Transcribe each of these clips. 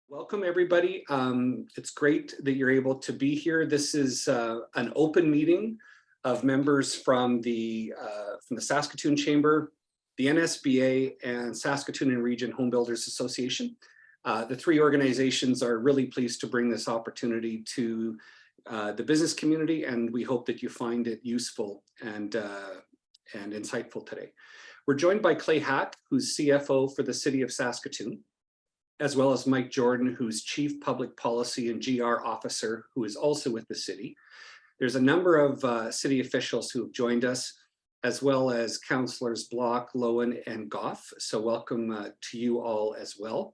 Welcome, everybody. It's great that you're able to be here. This is an open meeting of members from the Saskatoon Chamber, the NSBA, and Saskatoon and Region Home Builders Association. The three organizations are really pleased to bring this opportunity to the business community, and we hope that you find it useful and insightful today. We're joined by Clay Hack, who's CFO for the City of Saskatoon, as well as Mike Jordan, who's Chief Public Policy and GR Officer, who is also with the city. There's a number of city officials who have joined us, as well as Councillors Block, Lowen, and Goff. So welcome to you all as well.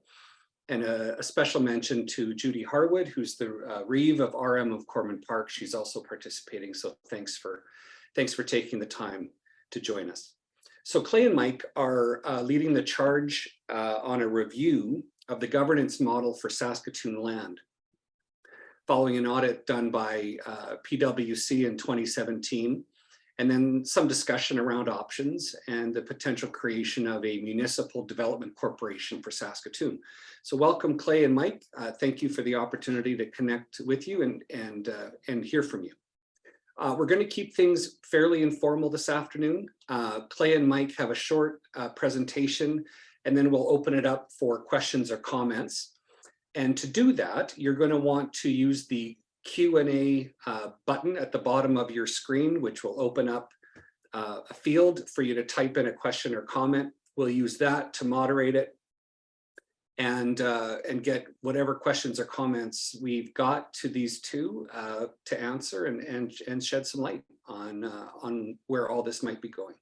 And a special mention to Judy Harwood, who's the Reeve of RM of Cormorant Park. She's also participating, so thanks for taking the time to join us. So Clay and Mike are leading the charge on a review of the governance model for Saskatoon land, following an audit done by PwC in 2017, and then some discussion around options and the potential creation of a municipal development corporation for Saskatoon. So welcome, Clay and Mike. Thank you for the opportunity to connect with you and hear from you. We're going to keep things fairly informal this afternoon. Clay and Mike have a short presentation, and then we'll open it up for questions or comments. And to do that, you're going to want to use the Q&A button at the bottom of your screen, which will open up a field for you to type in a question or comment. We'll use that to moderate it and get whatever questions or comments we've got to these two to answer and shed some light on where all this might be going.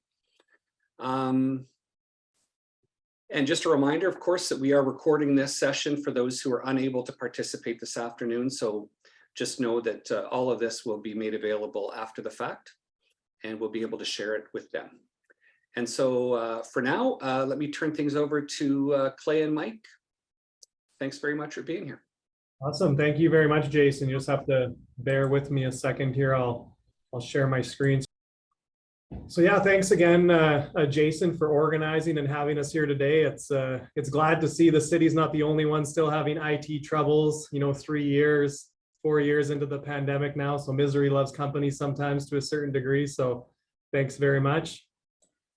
And just a reminder, of course, that we are recording this session for those who are unable to participate this afternoon. So just know that all of this will be made available after the fact, and we'll be able to share it with them. And so for now, let me turn things over to Clay and Mike. Thanks very much for being here. Awesome. Thank you very much, Jason. You just have to bear with me a second here. I'll share my screen. So yeah, thanks again, Jason, for organizing and having us here today. It's glad to see the city's not the only one still having IT troubles. You know, 4 years into the pandemic now. So misery loves company sometimes to a certain degree. So thanks very much.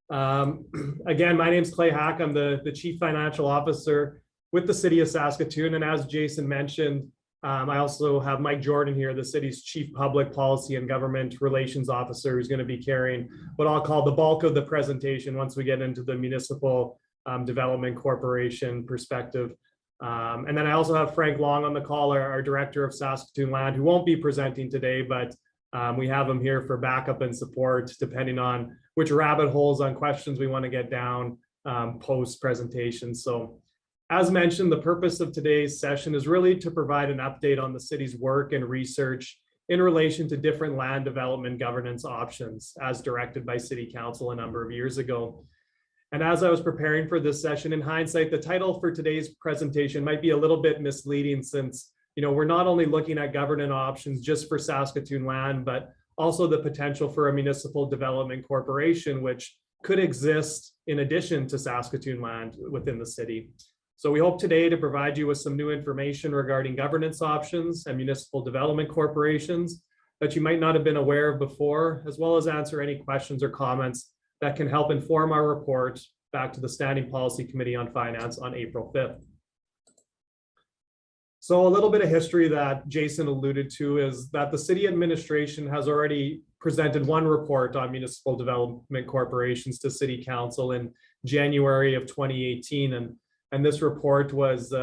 Again, my name's Clay Hack. I'm the Chief Financial Officer with the City of Saskatoon. And as Jason mentioned, I also have Mike Jordan here, the city's Chief Public Policy and Government Relations Officer, who's going to be carrying what I'll call the bulk of the presentation once we get into the Municipal Development Corporation perspective. And then I also have Frank Long on the call, our Director of Saskatoon Land, who won't be presenting today, but we have him here for backup and support, depending on which rabbit holes on questions we want to get down post-presentation. So as mentioned, the purpose of today's session is really to provide an update on the city's work and research in relation to different land development governance options as directed by City Council a number of years ago. And as I was preparing for this session, in hindsight, the title for today's presentation might be a little bit misleading, since we're not only looking at governance options just for Saskatoon land, but also the potential for a municipal development corporation, which could exist in addition to Saskatoon land within the city. So we hope today to provide you with some new information regarding governance options and municipal development corporations that you might not have been aware of before, as well as answer any questions or comments that can help inform our report back to the Standing Policy Committee on Finance on April 5th. So a little bit of history that Jason alluded to is that the city administration has already presented one report on municipal development corporations to City Council in January of 2018. And this report was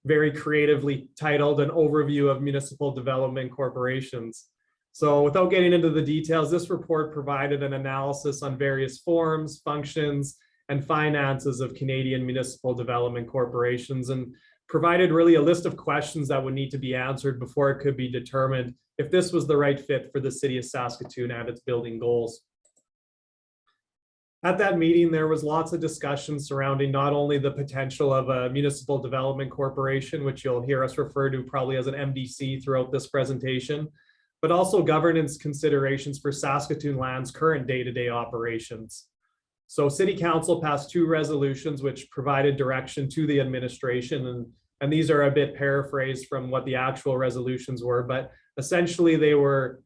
very creatively titled An Overview of Municipal Development Corporations. So without getting into the details, this report provided an analysis on various forms, functions, and finances of Canadian municipal development corporations, and provided really a list of questions that would need to be answered before it could be determined if this was the right fit for the City of Saskatoon and its building goals. At that meeting, there was lots of discussion surrounding not only the potential of a municipal development corporation, which you'll hear us refer to probably as an MDC throughout this presentation, but also governance considerations for Saskatoon Land's current day-to-day operations. So City Council passed 2 resolutions which provided direction to the administration, and And these are a bit paraphrased from what the actual resolutions were, but essentially they were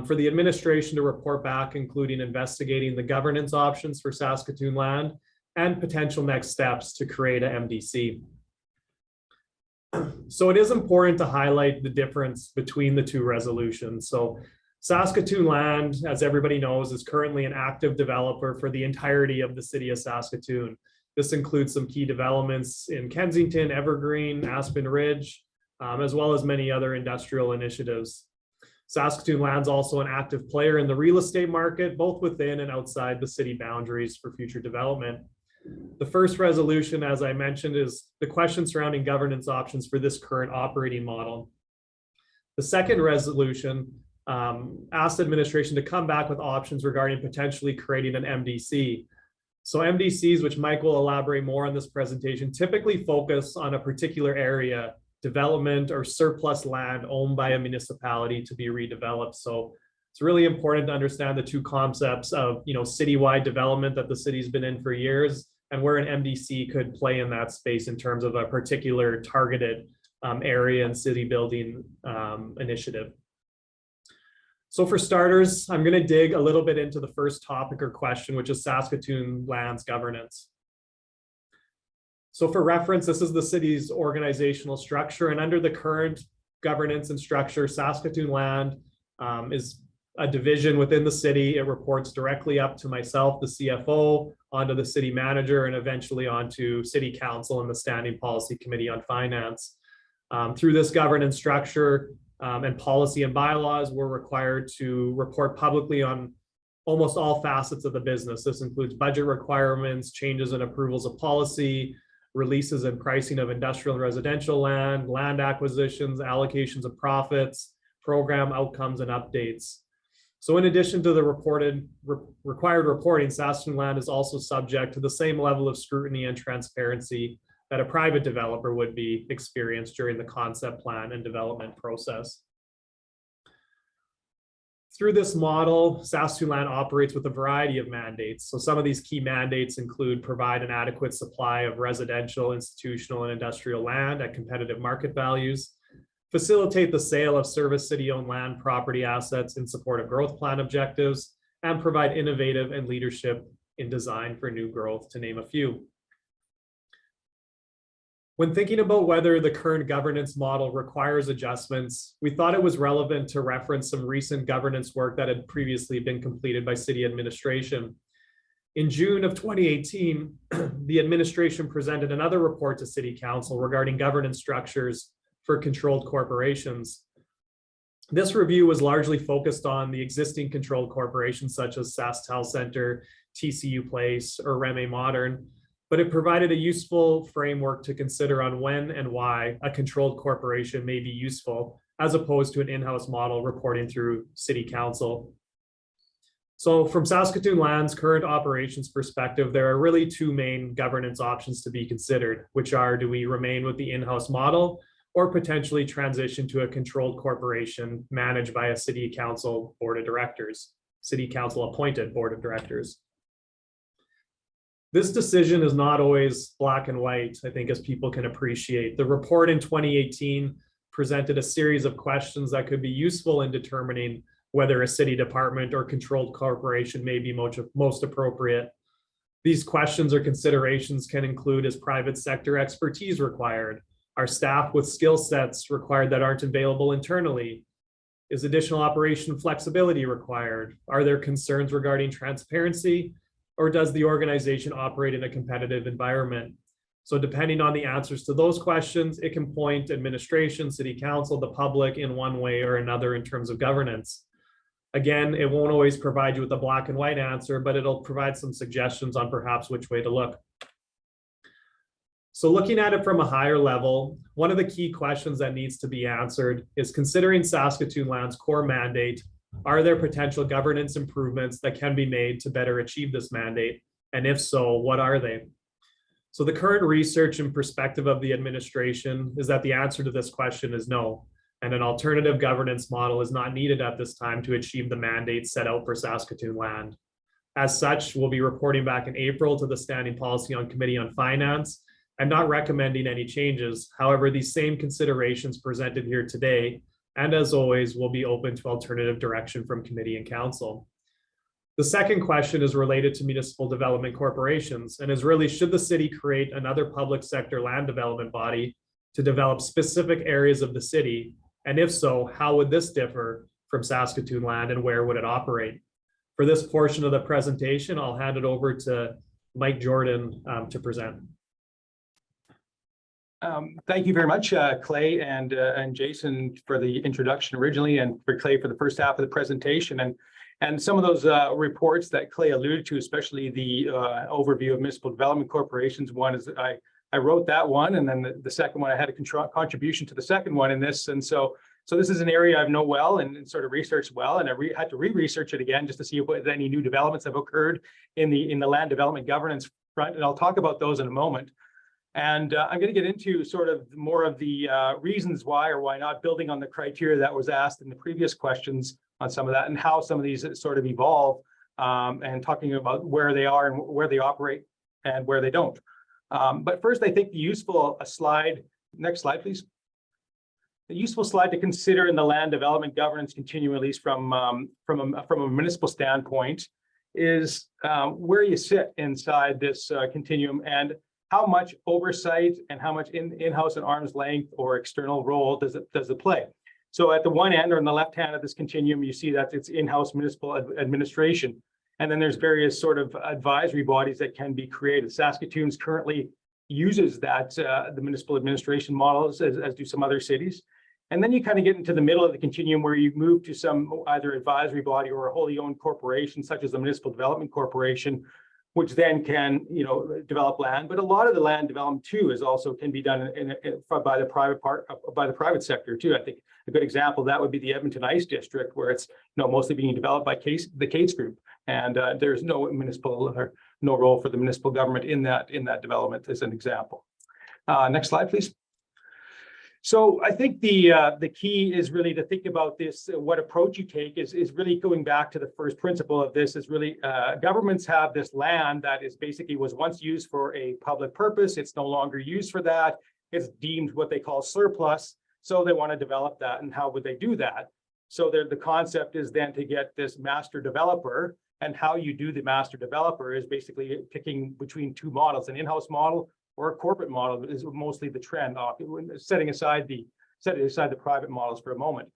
for the administration to report back, including investigating the governance options for Saskatoon land and potential next steps to create a MDC. So it is important to highlight the difference between the two resolutions. So Saskatoon land, as everybody knows, is currently an active developer for the entirety of the city of Saskatoon. This includes some key developments in Kensington, Evergreen, Aspen Ridge, as well as many other industrial initiatives. Saskatoon land's also an active player in the real estate market, both within and outside the city boundaries for future development. The first resolution, as I mentioned, is the question surrounding governance options for this current operating model. The second resolution asked administration to come back with options regarding potentially creating an MDC. So MDCs, which Mike will elaborate more on this presentation, typically focus on a particular area, development or surplus land owned by a municipality to be redeveloped. So it's really important to understand the two concepts of, citywide development that the city's been in for years, and where an MDC could play in that space in terms of a particular targeted area and city building initiative. So for starters, I'm going to dig a little bit into the first topic or question, which is Saskatoon land's governance. So for reference, this is the city's organizational structure, and under the current governance and structure, Saskatoon land is a division within the city. It reports directly up to myself, the CFO, onto the city manager, and eventually onto city council and the Standing Policy Committee on Finance. Through this governance structure and policy and bylaws, we're required to report publicly on almost all facets of the business. This includes budget requirements, changes and approvals of policy, releases and pricing of industrial and residential land, land acquisitions, allocations of profits, program outcomes, and updates. So in addition to the required reporting, Saskatoon land is also subject to the same level of scrutiny and transparency that a private developer would be experienced during the concept plan and development process. Through this model, Saskatoon land operates with a variety of mandates. So some of these key mandates include provide an adequate supply of residential, institutional, and industrial land at competitive market values, facilitate the sale of service city-owned land property assets in support of growth plan objectives, and provide innovative and leadership in design for new growth, to name a few. When thinking about whether the current governance model requires adjustments, we thought it was relevant to reference some recent governance work that had previously been completed by city administration. In June of 2018, the administration presented another report to City Council regarding governance structures for controlled corporations. This review was largely focused on the existing controlled corporations such as SaskTel Center, TCU Place, or Reme Modern, but it provided a useful framework to consider on when and why a controlled corporation may be useful, as opposed to an in-house model reporting through City Council. So from Saskatoon land's current operations perspective, there are really two main governance options to be considered, which are, do we remain with the in-house model or potentially transition to a controlled corporation managed by a City Council board of directors, City Council appointed board of directors. This decision is not always black and white, I think, as people can appreciate. The report in 2018 presented a series of questions that could be useful in determining whether a city department or controlled corporation may be most appropriate. These questions or considerations can include, is private sector expertise required? Are staff with skill sets required that aren't available internally? Is additional operation flexibility required? Are there concerns regarding transparency? Or does the organization operate in a competitive environment? So depending on the answers to those questions, it can point administration, city council, the public in one way or another in terms of governance. Again, it won't always provide you with a black and white answer, but it'll provide some suggestions on perhaps which way to look. So looking at it from a higher level, one of the key questions that needs to be answered is, considering Saskatoon land's core mandate, are there potential governance improvements that can be made to better achieve this mandate? And if so, what are they? So the current research and perspective of the administration is that the answer to this question is no, and an alternative governance model is not needed at this time to achieve the mandate set out for Saskatoon land. As such, we'll be reporting back in April to the Standing Policy Committee on Finance, I'm not recommending any changes. However, these same considerations presented here today, and as always, will be open to alternative direction from committee and council. The second question is related to municipal development corporations and is really, should the city create another public sector land development body to develop specific areas of the city? And if so, how would this differ from Saskatoon land and where would it operate? For this portion of the presentation, I'll hand it over to Mike Jordan to present. Thank you very much, Clay and Jason, for the introduction originally, and for Clay for the first half of the presentation. And some of those reports that Clay alluded to, especially the overview of municipal development corporations. One is that I wrote that one, and then the second one I had a contribution to the second one in this. And so this is an area I know well and sort of researched well, and I had to re-research it again just to see if any new developments have occurred in the land development governance front, and I'll talk about those in a moment. And I'm going to get into sort of more of the reasons why or why not, building on the criteria that was asked in the previous questions on some of that, and how some of these sort of evolve, and talking about where they are and where they operate and where they don't. But first, I think the useful slide, next slide, please. The useful slide to consider in the land development governance continuum, at least from a municipal standpoint, is where you sit inside this continuum, and how much oversight and how much in-house and arm's length or external role does it play. So at the one end, or on the left hand of this continuum, you see that it's in-house municipal administration. And then there's various sort of advisory bodies that can be created. Saskatoon's currently uses that, the municipal administration models, as do some other cities. And then you kind of get into the middle of the continuum where you move to some either advisory body or a wholly owned corporation, such as the Municipal Development Corporation, which then can, develop land. But a lot of the land development too can be done by the private sector too. I think a good example of that would be the Edmonton Ice District, where it's mostly being developed by the Cates Group, and there's no role for the municipal government in that development, as an example. Next slide, please. So I think the key is really to think about this. What approach you take is really going back to the first principle of this. Is really governments have this land that was once used for a public purpose. It's no longer used for that. It's deemed what they call surplus. So they want to develop that. And how would they do that? So the concept is then to get this master developer. And how you do the master developer is basically picking between two models: an in-house model or a corporate model is mostly the trend, setting aside the private models for a moment.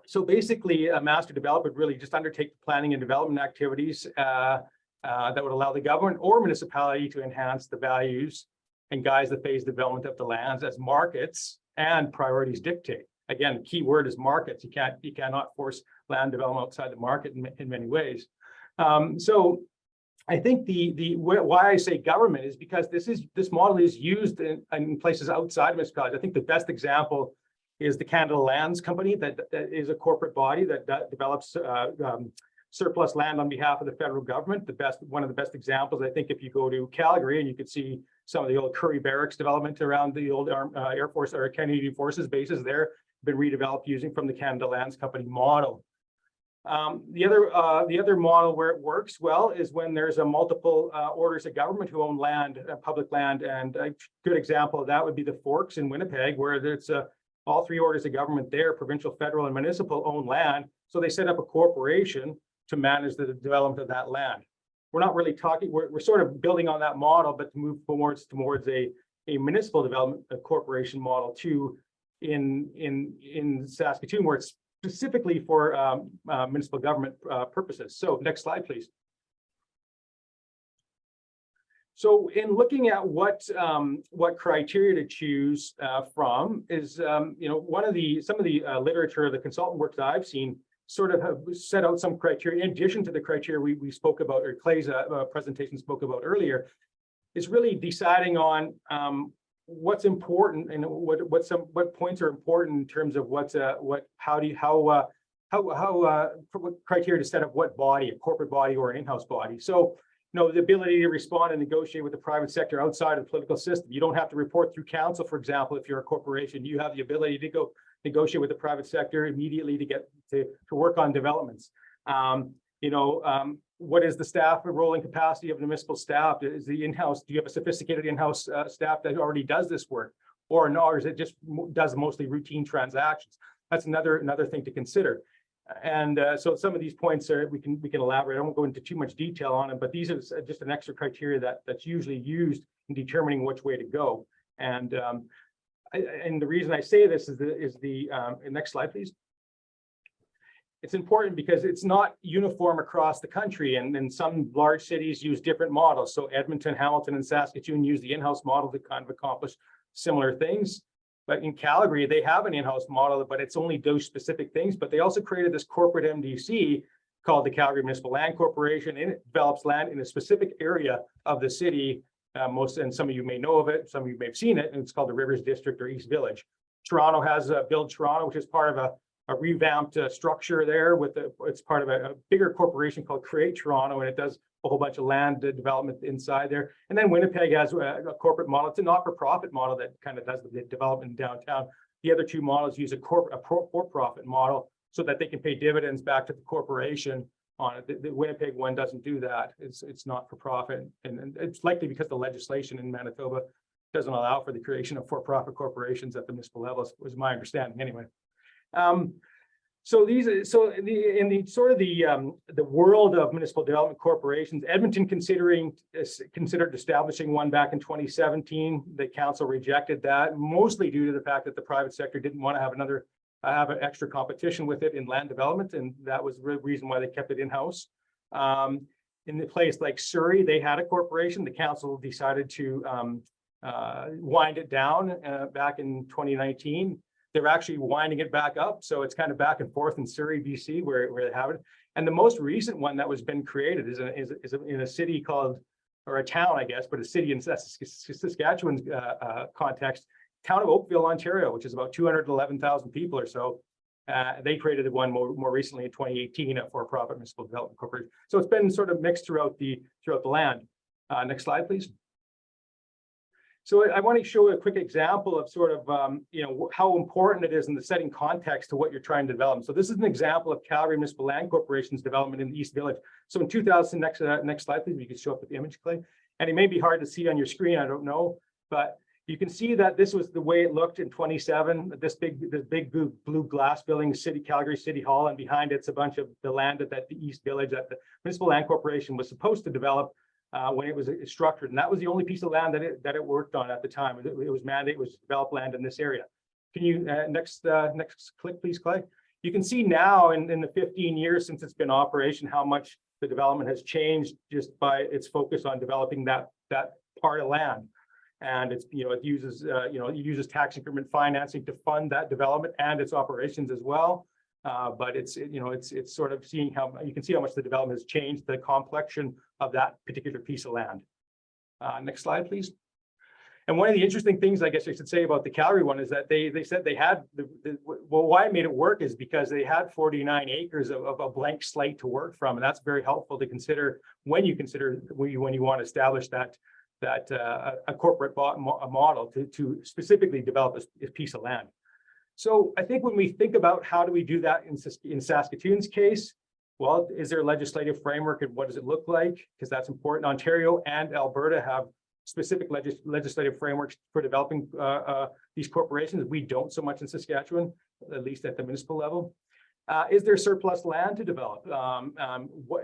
So basically, a master developer would really just undertake the planning and development activities that would allow the government or municipality to enhance the values and guide the phased development of the lands as markets and priorities dictate. Again, the key word is markets. You cannot force land development outside the market in many ways. So I think why I say government is because this model is used in places outside of municipalities. I think the best example is the Canada Lands Company, that is a corporate body that develops surplus land on behalf of the federal government. One of the best examples, I think, if you go to Calgary, and you could see some of the old Curry Barracks development around the old Air Force or Canadian Forces bases there, been redeveloped using from the Canada Lands Company model. The other model where it works well is when there's a multiple orders of government who own land, public land, and a good example of that would be the Forks in Winnipeg, where it's all three orders of government there, provincial, federal, and municipal, own land. So they set up a corporation to manage the development of that land. We're not really talking. We're sort of building on that model, but to move towards a municipal development corporation model too in Saskatoon, where it's specifically for municipal government purposes. So next slide, please. So in looking at what criteria to choose from is, some of the literature, the consultant work that I've seen sort of have set out some criteria in addition to the criteria we spoke about, or Clay's presentation spoke about earlier, is really deciding on what's important and what points are important in terms of what criteria to set up what body, a corporate body or an in-house body. So, the ability to respond and negotiate with the private sector outside of the political system. You don't have to report through council, for example, if you're a corporation. You have the ability to go negotiate with the private sector immediately to get to work on developments. what is the staff rolling capacity of municipal staff? Is the in-house, do you have a sophisticated in-house staff that already does this work? Or no, or is it just does mostly routine transactions? That's another thing to consider. And so some of these points are we can elaborate. I won't go into too much detail on it, but these are just an extra criteria that's usually used in determining which way to go. And the reason I say this is the next slide, please. It's important because it's not uniform across the country, and some large cities use different models. So Edmonton, Hamilton, and Saskatoon use the in-house model to kind of accomplish similar things. But in Calgary, they have an in-house model, but it's only those specific things. But they also created this corporate MDC called the Calgary Municipal Land Corporation, and it develops land in a specific area of the city. And some of you may know of it, some of you may have seen it, and it's called the Rivers District or East Village. Toronto has Build Toronto, which is part of a revamped structure there it's part of a bigger corporation called Create Toronto, and it does a whole bunch of land development inside there. And then Winnipeg has a corporate model. It's a not-for-profit model that kind of does the development in downtown. The other two models use a for-profit model so that they can pay dividends back to the corporation on it. The Winnipeg one doesn't do that. It's not for profit, and it's likely because the legislation in Manitoba doesn't allow for the creation of for-profit corporations at the municipal level, was my understanding anyway. So in the world of municipal development corporations, Edmonton considered establishing one back in 2017. The council rejected that, mostly due to the fact that the private sector didn't want to have an extra competition with it in land development, and that was the reason why they kept it in-house. In the place like Surrey, they had a corporation. The council decided to wind it down back in 2019. They're actually winding it back up, so it's kind of back and forth in Surrey, BC, where they have it. And the most recent one that was been created is in a city called, or a town, I guess, but a city in Saskatchewan's context, town of Oakville, Ontario, which is about 211,000 people or so. They created one more recently in 2018 a for-profit municipal development corporation. So it's been sort of mixed throughout the land. Next slide, please. So I want to show a quick example of sort of, how important it is in the setting context to what you're trying to develop. So this is an example of Calgary Municipal Land Corporation's development in the East Village. So in 2000, next slide, please, you can show up with the image, Clay. And it may be hard to see on your screen, I don't know, but you can see that this was the way it looked in 27, this big blue glass building, Calgary City Hall, and behind it's a bunch of the land at the East Village that the Municipal Land Corporation was supposed to develop when it was structured, and that was the only piece of land that it worked on at the time. It was mandated was to develop land in this area. Can you next click, please, Clay? You can see now in the 15 years since it's been in operation how much the development has changed just by its focus on developing that part of land. And it uses tax increment financing to fund that development and its operations as well. But it's sort of seeing how you can see how much the development has changed the complexion of that particular piece of land. Next slide, please. And one of the interesting things I guess I should say about the Calgary one is that they said they had why it made it work is because they had 49 acres of a blank slate to work from, and that's very helpful to consider when you want to establish a corporate model to specifically develop a piece of land. So I think when we think about how do we do that in Saskatoon's case, well, is there a legislative framework and what does it look like? Because that's important. Ontario and Alberta have specific legislative frameworks for developing these corporations. We don't so much in Saskatchewan, at least at the municipal level. Is there surplus land to develop?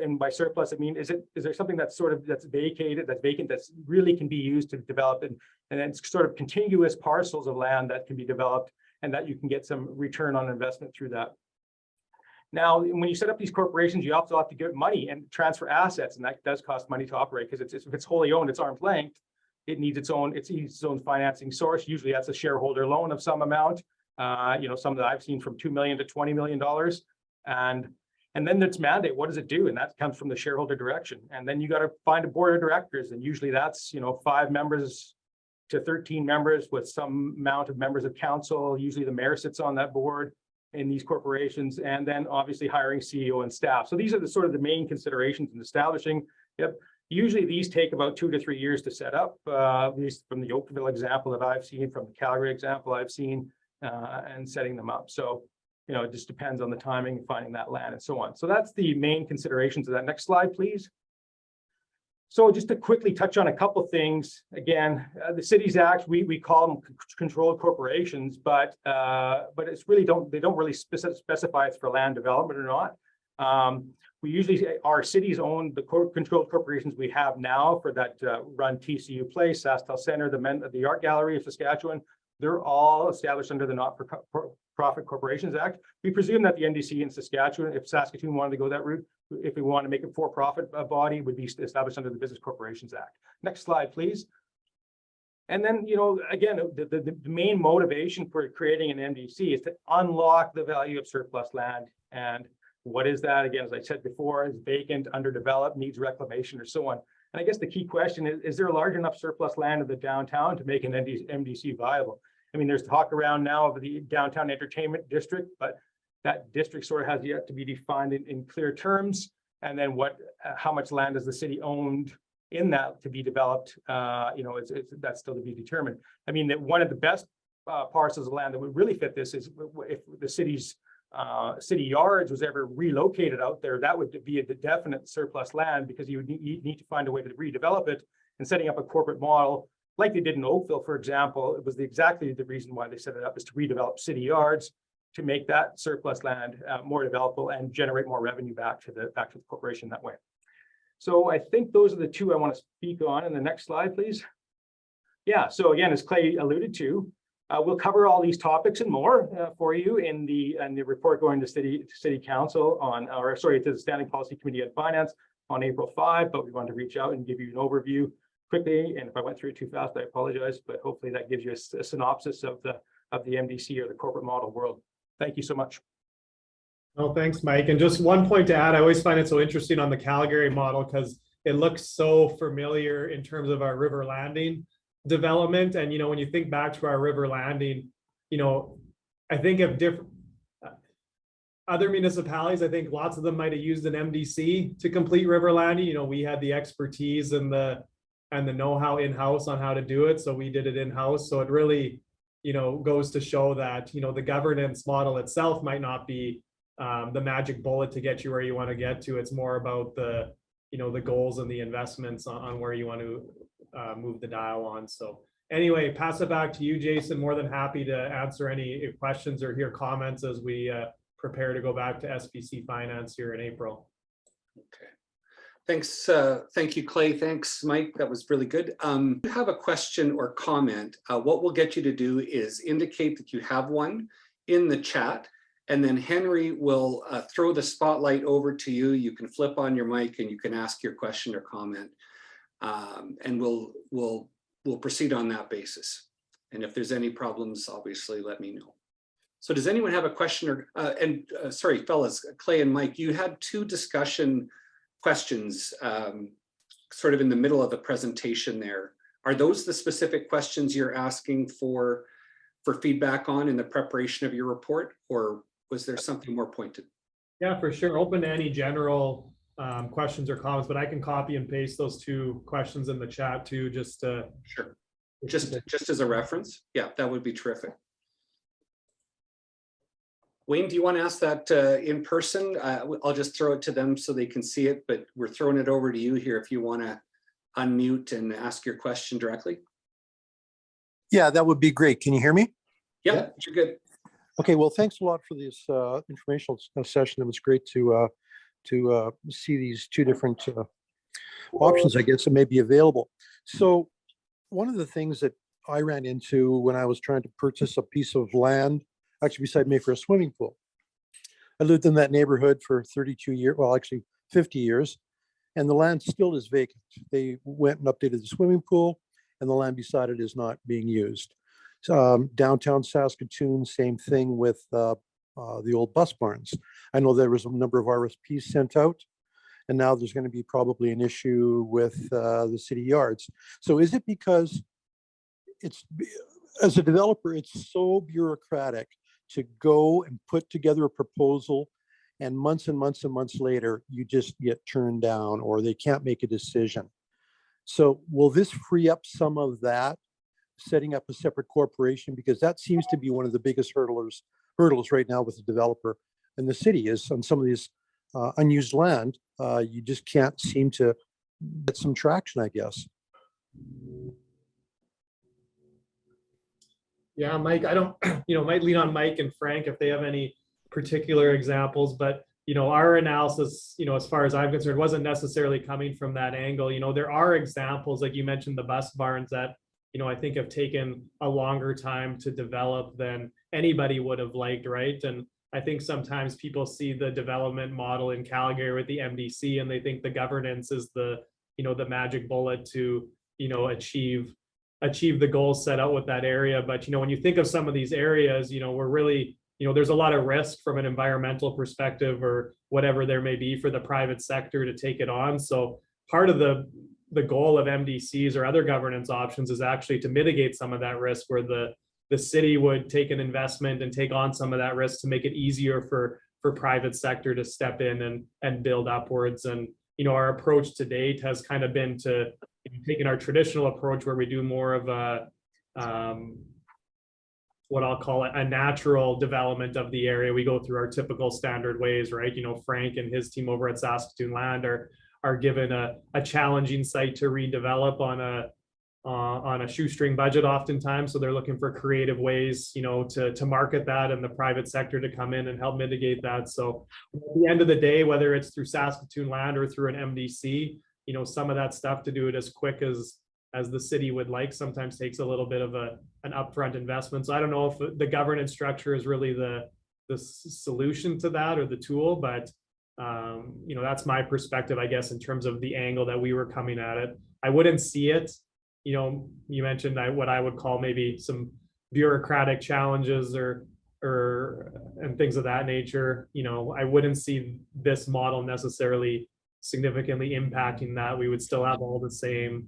And by surplus, I mean, is there something that's vacant, that's really can be used to develop and it's sort of contiguous parcels of land that can be developed and that you can get some return on investment through that. Now, when you set up these corporations, you also have to get money and transfer assets, and that does cost money to operate because if it's wholly owned, it's arm's length. It needs its own financing source. Usually, that's a shareholder loan of some amount. Some that I've seen from $2 million to $20 million, and then its mandate. What does it do? And that comes from the shareholder direction. And then you got to find a board of directors, and usually that's 5 members to 13 members with some amount of members of council. Usually, the mayor sits on that board in these corporations, and then obviously hiring CEO and staff. So these are the main considerations in establishing. Yep. Usually these take about 2 to 3 years to set up, at least from the Oakville example that I've seen, from the Calgary example I've seen, and setting them up. So you know, it just depends on the timing of finding that land and so on. So that's the main considerations of that. Next slide, please. So just to quickly touch on a couple things, again, the Cities Act, we call them controlled corporations, but it's really they don't really specify it's for land development or not. We usually, our cities own the controlled corporations we have now for that run TCU Place, Saskatoon Center, the Art Gallery of Saskatchewan. They're all established under the Not-for-Profit Corporations Act. We presume that the NDC in Saskatchewan, if Saskatoon wanted to go that route, if we want to make a for-profit body, would be established under the Business Corporations Act. Next slide, please. And then, you know, again, the main motivation for creating an MDC is to unlock the value of surplus land. And what is that? Again, as I said before, is vacant, underdeveloped, needs reclamation, or so on. And I guess the key question is there a large enough surplus land in the downtown to make an MDC viable? I mean, there's talk around now of the downtown entertainment district, but that district sort of has yet to be defined in clear terms. And then how much land does the city owned in that to be developed? You know, that's still to be determined. I mean, that one of the best parcels of land that would really fit this is if the city's city yards was ever relocated out there, that would be a definite surplus land, because you would need to find a way to redevelop it, and setting up a corporate model like they did in Oakville, for example. It was exactly the reason why they set it up, is to redevelop city yards, to make that surplus land more developable and generate more revenue back to the corporation that way. So I think those are the two I want to speak on. In the next slide, please. Yeah, so again, as Clay alluded to, we'll cover all these topics and more for you in the report going to City Council on, or sorry, to the Standing Policy Committee on Finance on April 5. But we wanted to reach out and give you an overview quickly. And if I went through it too fast, I apologize. But hopefully that gives you a synopsis of the MDC, or the corporate model world. Thank you so much. Oh, thanks, Mike. And just one point to add, I always find it so interesting on the Calgary model, because it looks so familiar in terms of our river landing development. And, you know, when you think back to our river landing, you know, I think of different other municipalities, I think lots of them might have used an MDC to complete river landing. You know, we had the expertise and the know-how in-house on how to do it. So we did it in-house. So it really, you know, goes to show that, you know, the governance model itself might not be the magic bullet to get you where you want to get to. It's more about the, you know, the goals and the investments on where you want to move the dial on. So anyway, pass it back to you, Jason. More than happy to answer any questions or hear comments as we prepare to go back to SPC Finance here in April. Okay. Thanks. Thank you, Clay. Thanks, Mike. That was really good. If you have a question or comment, what we'll get you to do is indicate that you have one in the chat, and then Henry will throw the spotlight over to you. You can flip on your mic and you can ask your question or comment, and we'll proceed on that basis. And if there's any problems, obviously let me know. So does anyone have a question or, sorry, fellas, Clay and Mike, you had two discussion questions sort of in the middle of the presentation there. Are those the specific questions you're asking for feedback on in the preparation of your report, or was there something more pointed? Yeah, for sure. Open to any general questions or comments, but I can copy and paste those two questions in the chat too, just to. Sure. Just as a reference. Yeah, that would be terrific. Wayne, do you want to ask that in person? I'll just throw it to them so they can see it, but we're throwing it over to you here if you want to unmute and ask your question directly. Yeah, that would be great. Can you hear me? Yeah, you're good. Okay, well, thanks a lot for this informational session. It was great to see these two different options, I guess, that may be available. So one of the things that I ran into when I was trying to purchase a piece of land, actually beside me, for a swimming pool. I lived in that neighborhood for 32 years, well, actually 50 years, and the land still is vacant. They went and updated the swimming pool, and the land beside it is not being used. Downtown Saskatoon, same thing with the old bus barns. I know there was a number of RFPs sent out, and now there's going to be probably an issue with the city yards. So is it because it's, as a developer, it's so bureaucratic to go and put together a proposal, and months and months and months later, you just get turned down, or they can't make a decision? So will this free up some of that, setting up a separate corporation? Because that seems to be one of the biggest hurdlers hurdles right now with the developer and the city is on some of these unused land. You just can't seem to get some traction, I guess. Yeah, Mike, I don't, might lean on Mike and Frank if they have any particular examples, but, our analysis, as far as I'm concerned, wasn't necessarily coming from that angle. There are examples, like you mentioned, the bus barns that, I think have taken a longer time to develop than anybody would have liked, right? And I think sometimes people see the development model in Calgary with the MDC and they think the governance is the magic bullet to, achieve the goals set out with that area. But, when you think of some of these areas, we're really, there's a lot of risk from an environmental perspective or whatever there may be for the private sector to take it on. So part of the goal of MDCs or other governance options is actually to mitigate some of that risk where the city would take an investment and take on some of that risk to make it easier for private sector to step in and build upwards. And, our approach to date has kind of been to taking our traditional approach where we do more of a, what I'll call it, a natural development of the area. We go through our typical standard ways, right? Frank and his team over at Saskatoon Land are given a challenging site to redevelop on a shoestring budget oftentimes. So they're looking for creative ways, to market that and the private sector to come in and help mitigate that. So at the end of the day, whether it's through Saskatoon Land or through an MDC, some of that stuff to do it as quick as the city would like sometimes takes a little bit of an upfront investment. So I don't know if the governance structure is really the solution to that or the tool, but that's my perspective, I guess, in terms of the angle that we were coming at it. I wouldn't see it. You mentioned what I would call maybe some bureaucratic challenges or and things of that nature. I wouldn't see this model necessarily significantly impacting that. We would still have all the same,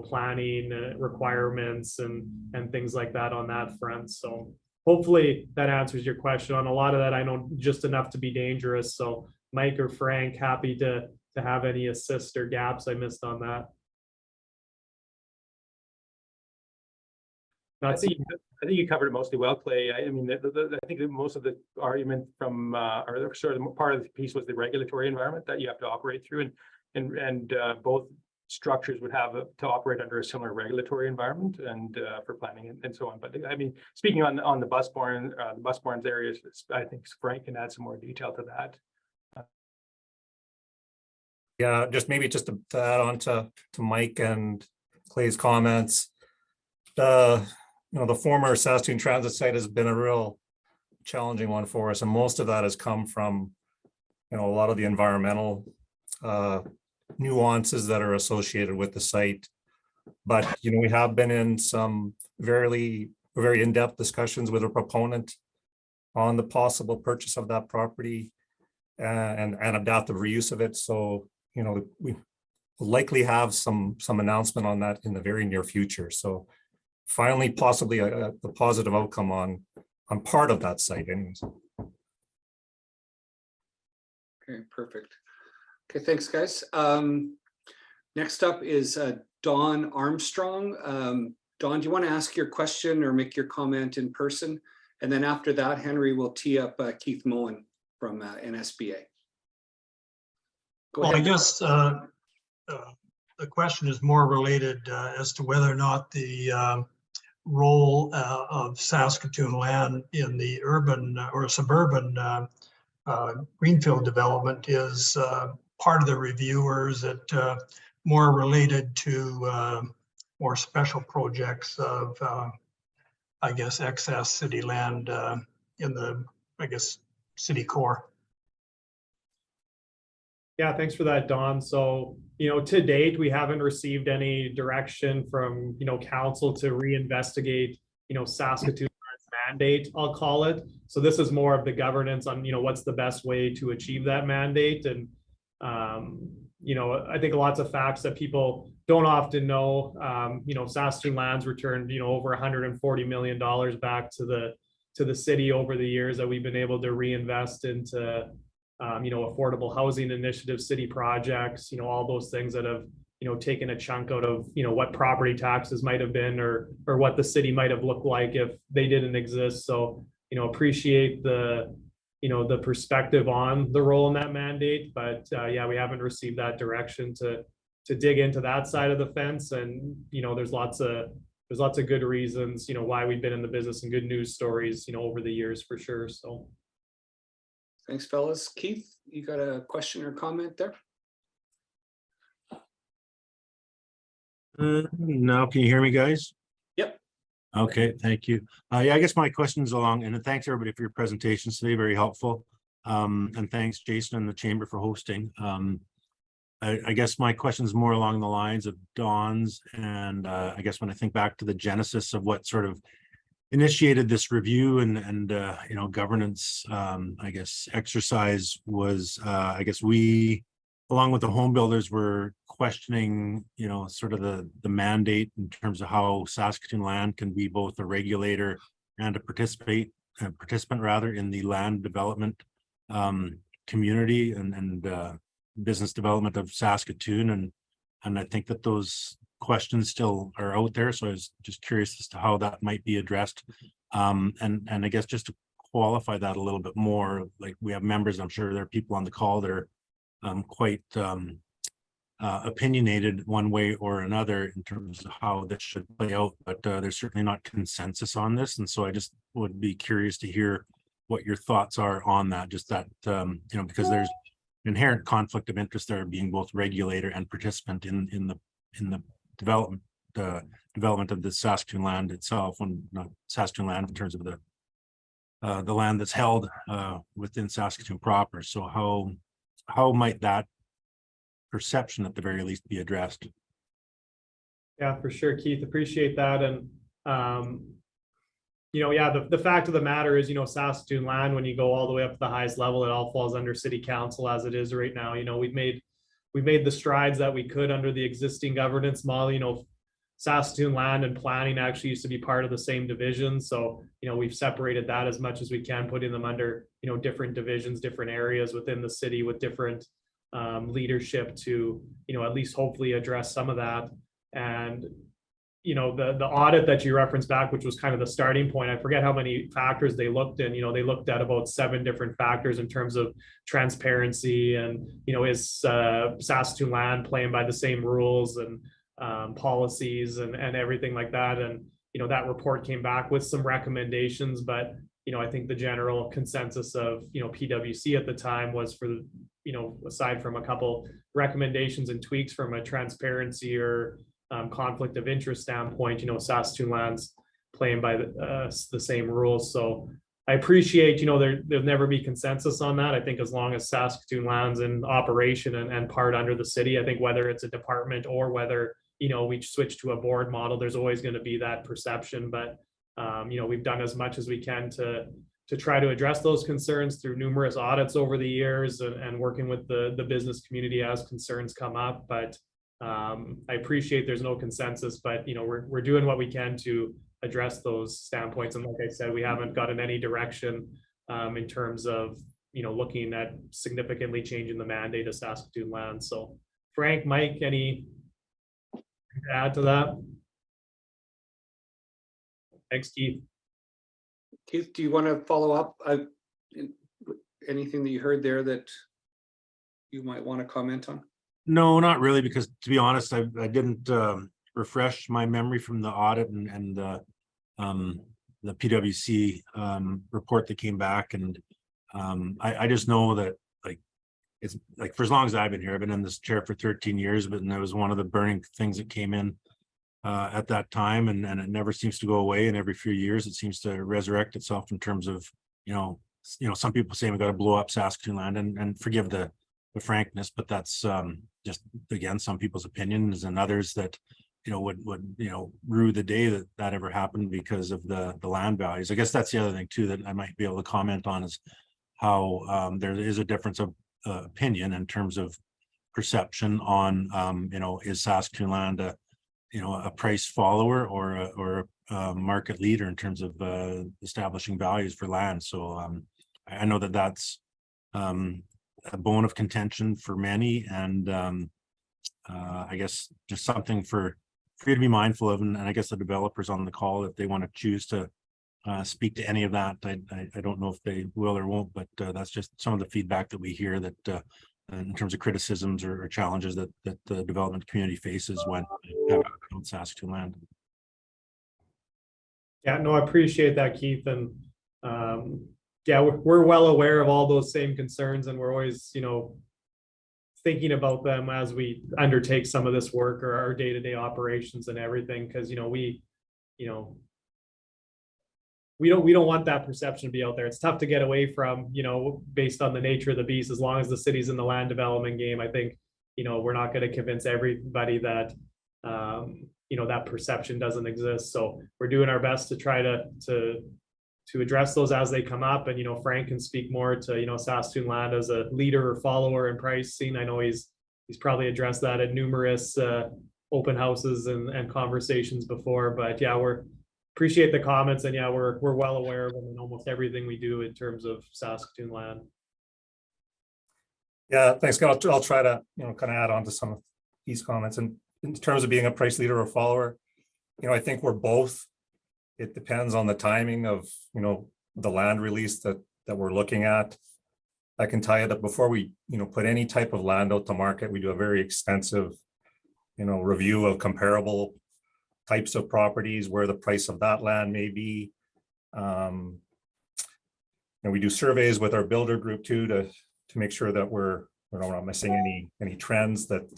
planning requirements and things like that on that front. So hopefully that answers your question. On a lot of that, I know just enough to be dangerous. So Mike or Frank, happy to have any assist or gaps I missed on that. I think you covered it mostly well, Clay. I mean, I think that most of the argument from, or sort of part of the piece was the regulatory environment that you have to operate through, and both structures would have to operate under a similar regulatory environment and for planning and so on. But I mean, speaking on the bus barns areas, I think Frank can add some more detail to that. Yeah, just to add on to Mike and Clay's comments. The former Saskatoon Transit site has been a real challenging one for us, and most of that has come from, a lot of the environmental nuances that are associated with the site. But we have been in some very in-depth discussions with a proponent on the possible purchase of that property and adaptive reuse of it. So we will likely have some announcement on that in the very near future. So finally, possibly a positive outcome on part of that site anyways. Okay, perfect. Okay, thanks, guys. Next up is Dawn Armstrong. Dawn, do you want to ask your question or make your comment in person? And then after that, Henry will tee up Keith Moen from NSBA. Go ahead. Well, I guess the question is more related as to whether or not the role of Saskatoon Land in the urban or suburban greenfield development is part of the review, or is it more related to more special projects of, I guess, excess city land in the, city core? Yeah, thanks for that, Don. So, to date, we haven't received any direction from, council to reinvestigate, Saskatoon's mandate, I'll call it. So this is more of the governance on, what's the best way to achieve that mandate. And, I think lots of facts that people don't often know, Saskatoon Land's returned, over $140 million back to the city over the years that we've been able to reinvest into affordable housing initiatives, city projects, all those things that have, taken a chunk out of, what property taxes might have been or what the city might have looked like if they didn't exist. So appreciate the, the perspective on the role in that mandate, but yeah, we haven't received that direction to dig into that side of the fence. And, there's lots of good reasons, why we've been in the business and good news stories, over the years for sure. So. Thanks, fellas. Keith, you got a question or comment there? Now, can you hear me, guys? Yep. Okay, thank you. Yeah, I guess my question's along, and thanks everybody for your presentations today, very helpful. And thanks Jason and the Chamber for hosting. I guess my question is more along the lines of Dawn's, and I guess when I think back to the genesis of what sort of initiated this review and governance, I guess exercise was, I guess we, along with the home builders, were questioning, sort of the mandate in terms of how Saskatoon Land can be both a regulator and a participant rather in the land development community and business development of Saskatoon, and I think that those questions still are out there. So I was just curious as to how that might be addressed. And I guess just to qualify that a little bit more, like we have members, I'm sure there are people on the call that are quite opinionated one way or another in terms of how this should play out, but there's certainly not consensus on this. And so I just would be curious to hear what your thoughts are on that, just that, because there's inherent conflict of interest there, being both regulator and participant in the development of the Saskatoon land itself, and not Saskatoon land in terms of the land that's held within Saskatoon proper. So how might that perception at the very least be addressed? Yeah, for sure, Keith, appreciate that. And yeah, the fact of the matter is, Saskatoon land, when you go all the way up to the highest level, it all falls under city council as it is right now. We've made the strides that we could under the existing governance model. Saskatoon land and planning actually used to be part of the same division. So, we've separated that as much as we can, putting them under, different divisions, different areas within the city with different leadership to, at least hopefully address some of that. And, the audit that you referenced back, which was kind of the starting point, I forget how many factors they looked in. They looked at about 7 different factors in terms of transparency and, is Saskatoon land playing by the same rules and policies and everything like that. And, that report came back with some recommendations, but, I think the general consensus of, PwC at the time was for, aside from a couple recommendations and tweaks from a transparency or conflict of interest standpoint, Saskatoon land's playing by the same rules. So I appreciate, there'll never be consensus on that. I think as long as Saskatoon land's in operation and part under the city, I think whether it's a department or whether, we switch to a board model, there's always going to be that perception. But, we've done as much as we can to try to address those concerns through numerous audits over the years and working with the business community as concerns come up. But I appreciate there's no consensus, but we're doing what we can to address those standpoints. And like I said, we haven't gotten any direction in terms of looking at significantly changing the mandate of Saskatoon land. So Frank, Mike, any to add to that? Thanks, Keith. Keith, do you want to follow up? Anything that you heard there that you might want to comment on? No, not really, because to be honest, I didn't refresh my memory from the audit and the PwC report that came back. And I just know that it's like for as long as I've been here, I've been in this chair for 13 years, but that was one of the burning things that came in at that time, and it never seems to go away. And every few years it seems to resurrect itself in terms of, some people say we got to blow up Saskatoon land, and forgive the frankness, but that's just, again, some people's opinions, and others that would rue the day that ever happened because of the land values. I guess that's the other thing too that I might be able to comment on, is how there is a difference of opinion in terms of perception on is Saskatoon land a price follower or a market leader in terms of establishing values for land. So I know that that's a bone of contention for many, and I guess just something for you to be mindful of, and I guess the developers on the call, if they want to choose to speak to any of that. I don't know if they will or won't, but that's just some of the feedback that we hear that in terms of criticisms or challenges that the development community faces when on Saskatoon land. Yeah, no, I appreciate that, Keith. And yeah, we're well aware of all those same concerns, and we're always, thinking about them as we undertake some of this work or our day-to-day operations and everything. Because, we don't want that perception to be out there. It's tough to get away from, based on the nature of the beast. As long as the city's in the land development game, I think, we're not going to convince everybody that, that perception doesn't exist. So we're doing our best to try to address those as they come up. And, Frank can speak more to, Saskatoon land as a leader or follower in pricing. I know he's probably addressed that at numerous open houses and conversations before, but yeah, appreciate the comments, and yeah, we're well aware of them in almost everything we do in terms of Saskatoon land. Yeah, thanks, Scott. I'll try to, kind of add on to some of these comments. And in terms of being a price leader or follower, I think we're both. It depends on the timing of, the land release that we're looking at. I can tell you that before we, put any type of land out to market, we do a very extensive, review of comparable types of properties, where the price of that land may be. And we do surveys with our builder group too, to make sure that we're not missing any trends that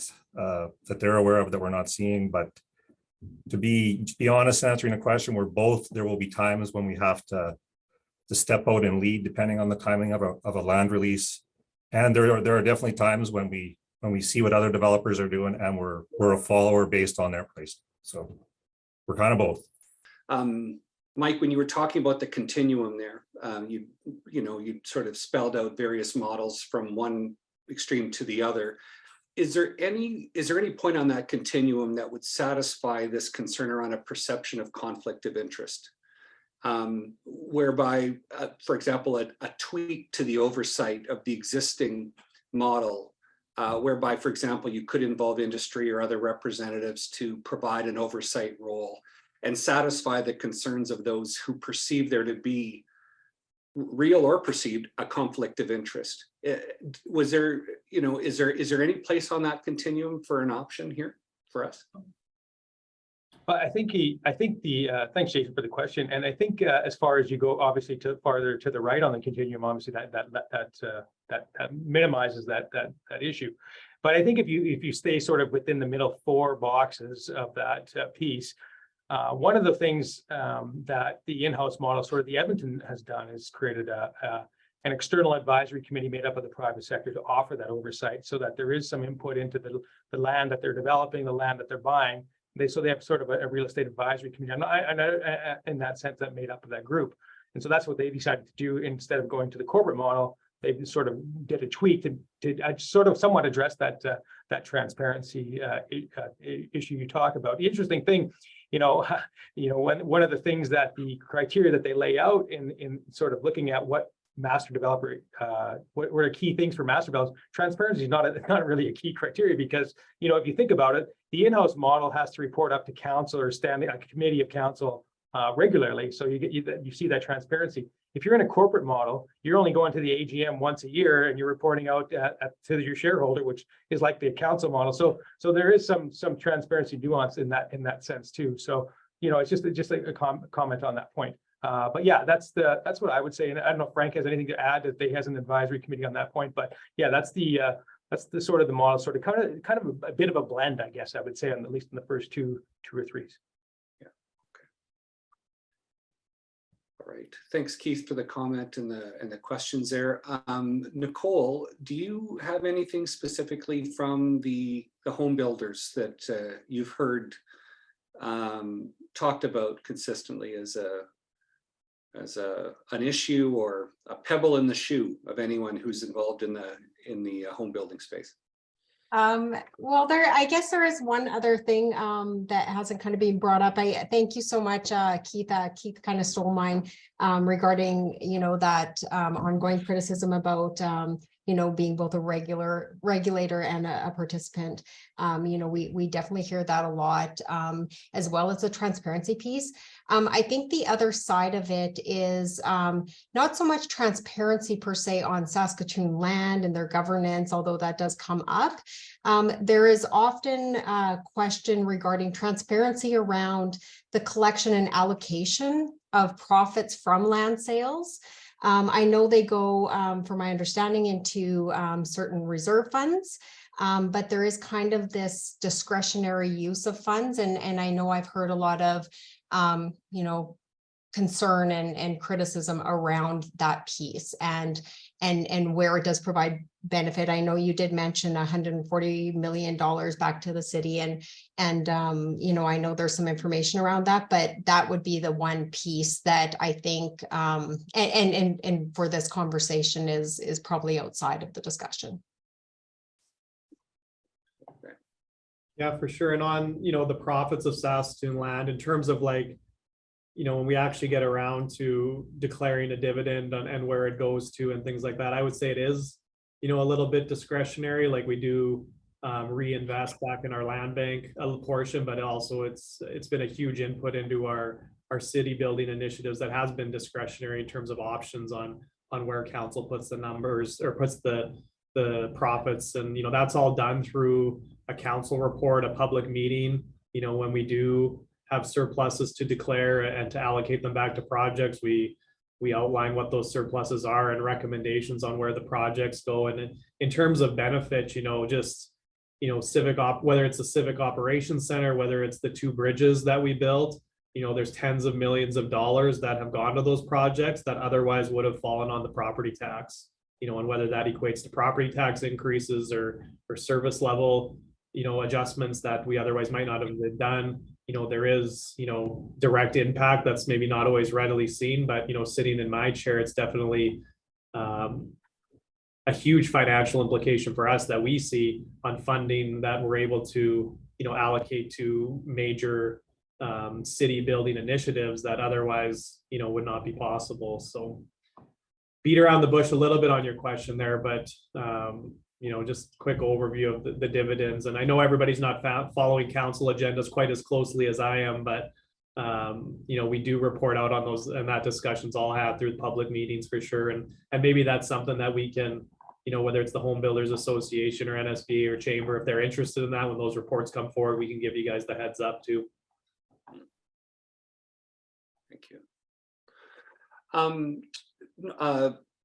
they're aware of that we're not seeing. But to be honest, answering the question, there will be times when we have to step out and lead depending on the timing of a land release. And there are definitely times when we see what other developers are doing, and we're a follower based on their price. So we're kind of both. Mike, when you were talking about the continuum there, you sort of spelled out various models from one extreme to the other. Is there any point on that continuum that would satisfy this concern around a perception of conflict of interest? Whereby, for example, a tweak to the oversight of the existing model, whereby, for example, you could involve industry or other representatives to provide an oversight role and satisfy the concerns of those who perceive there to be real or perceived a conflict of interest. Was there, is there any place on that continuum for an option here for us? But I think thanks, Jason, for the question. And I think as far as you go, obviously farther to the right on the continuum, obviously that minimizes that issue. But I think if you stay sort of within the middle 4 boxes of that piece, one of the things that the in-house model, sort of the Edmonton has done, is created an external advisory committee made up of the private sector to offer that oversight, so that there is some input into the land that they're developing, the land that they're buying. They have sort of a real estate advisory committee, and in that sense, that made up of that group. And so that's what they decided to do. Instead of going to the corporate model, they sort of did a tweak to sort of somewhat address that transparency issue you talk about. The interesting thing, when one of the things that the criteria that they lay out in sort of looking at what master developer, what are key things for master developers, transparency is not really a key criteria, because, if you think about it, the in-house model has to report up to council or a committee of council regularly. So you see that transparency. If you're in a corporate model, you're only going to the AGM once a year, and you're reporting out to your shareholder, which is like the council model. So there is some transparency nuance in that sense too. So it's just a comment on that point. But yeah, that's what I would say. And I don't know if Frank has anything to add, if he has an advisory committee on that point. But yeah, that's the sort of the model, sort of kind of a bit of a blend, I guess I would say, at least in the first two or three. All right, thanks, Keith, for the comment and the questions there. Nicole, do you have anything specifically from the home builders that you've heard talked about consistently as an issue or a pebble in the shoe of anyone who's involved in the home building space? Well, I guess there is one other thing that hasn't kind of been brought up. I thank you so much, Keith. Keith kind of stole mine regarding, that ongoing criticism about being both a regulator and a participant. We definitely hear that a lot, as well as the transparency piece. I think the other side of it is not so much transparency per se on Saskatoon land and their governance, although that does come up. There is often a question regarding transparency around the collection and allocation of profits from land sales. I know they go, from my understanding, into certain reserve funds, but there is kind of this discretionary use of funds. And I know I've heard a lot of, concern and criticism around that piece and where it does provide benefit. I know you did mention $140 million back to the city, and I know there's some information around that, but that would be the one piece that I think and for this conversation is probably outside of the discussion. Yeah, for sure. And on, the profits of Saskatoon land in terms of like, when we actually get around to declaring a dividend and where it goes to and things like that, I would say it is, a little bit discretionary. Like we do reinvest back in our land bank a portion, but also it's been a huge input into our city building initiatives that has been discretionary in terms of options on where council puts the numbers or puts the profits. And, that's all done through a council report, a public meeting. When we do have surpluses to declare and to allocate them back to projects, we outline what those surpluses are and recommendations on where the projects go. And in terms of benefits, whether it's a civic operations center, whether it's the 2 bridges that we built, there's tens of millions of dollars that have gone to those projects that otherwise would have fallen on the property tax, and whether that equates to property tax increases or service level, adjustments that we otherwise might not have been done. There is, direct impact that's maybe not always readily seen, but, sitting in my chair, it's definitely a huge financial implication for us that we see on funding that we're able to, allocate to major city building initiatives that otherwise, would not be possible. So beat around the bush a little bit on your question there, but just quick overview of the dividends. And I know everybody's not following council agendas quite as closely as I am, but we do report out on those, and that discussion's all had through public meetings for sure. And maybe that's something that we can, whether it's the Home Builders Association or NSB or Chamber, if they're interested in that, when those reports come forward, we can give you guys the heads up too. Thank you.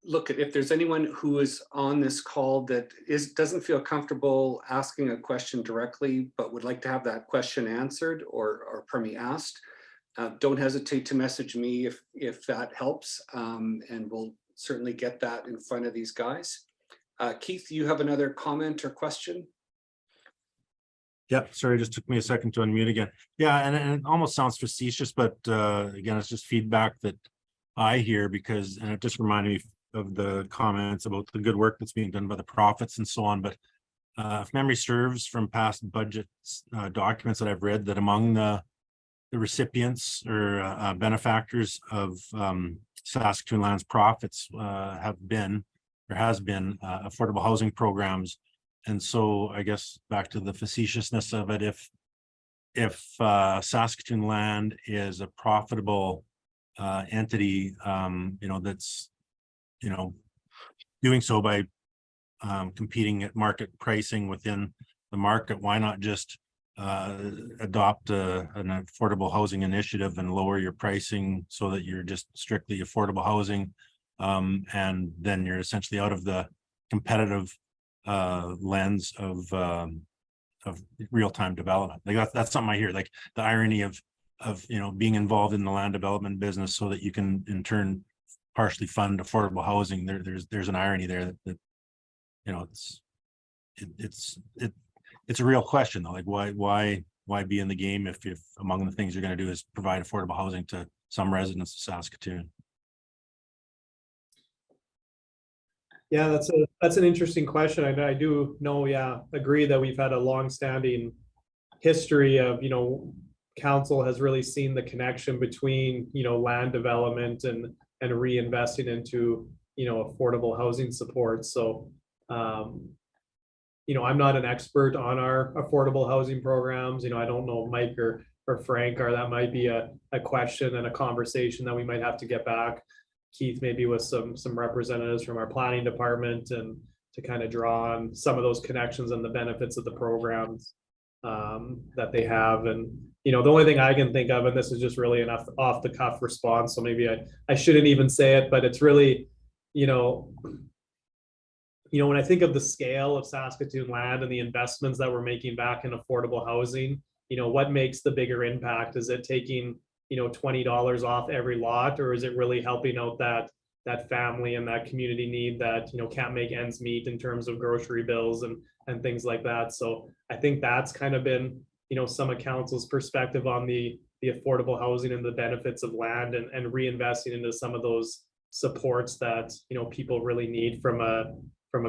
Look, if there's anyone who is on this call that doesn't feel comfortable asking a question directly, but would like to have that question answered or asked, don't hesitate to message me if that helps, and we'll certainly get that in front of these guys. Keith, you have another comment or question? Yep, sorry, it just took me a second to unmute again. Yeah, and it almost sounds facetious, but again, it's just feedback that I hear and it just reminded me of the comments about the good work that's being done by the profits and so on. But if memory serves from past budget documents that I've read, that among the recipients or benefactors of Saskatoon Land's profits has been affordable housing programs. And so I guess back to the facetiousness of it, if Saskatoon Land is a profitable entity, that's doing so by competing at market pricing within the market, why not just adopt an affordable housing initiative and lower your pricing so that you're just strictly affordable housing, and then you're essentially out of the competitive lens of real-time development. Like that's something I hear, like the irony of being involved in the land development business so that you can in turn partially fund affordable housing. There's an irony there that it's a real question though. Like why be in the game if among the things you're going to do is provide affordable housing to some residents of Saskatoon? Yeah, that's an interesting question. I do know, agree that we've had a long-standing history of, council has really seen the connection between, land development and reinvesting into, affordable housing support. So, I'm not an expert on our affordable housing programs. I don't know if Mike or Frank are. That might be a question and a conversation that we might have to get back. Keith, maybe with some representatives from our planning department, and to kind of draw on some of those connections and the benefits of the programs that they have. And the only thing I can think of, and this is just really an off the cuff response, so maybe I shouldn't even say it, but it's really, when I think of the scale of Saskatoon land and the investments that we're making back in affordable housing, what makes the bigger impact? Is it taking, $20 off every lot, or is it really helping out that family and that community need that, can't make ends meet in terms of grocery bills and things like that? So I think that's kind of been, some of council's perspective on the affordable housing and the benefits of land, and reinvesting into some of those supports that, people really need from a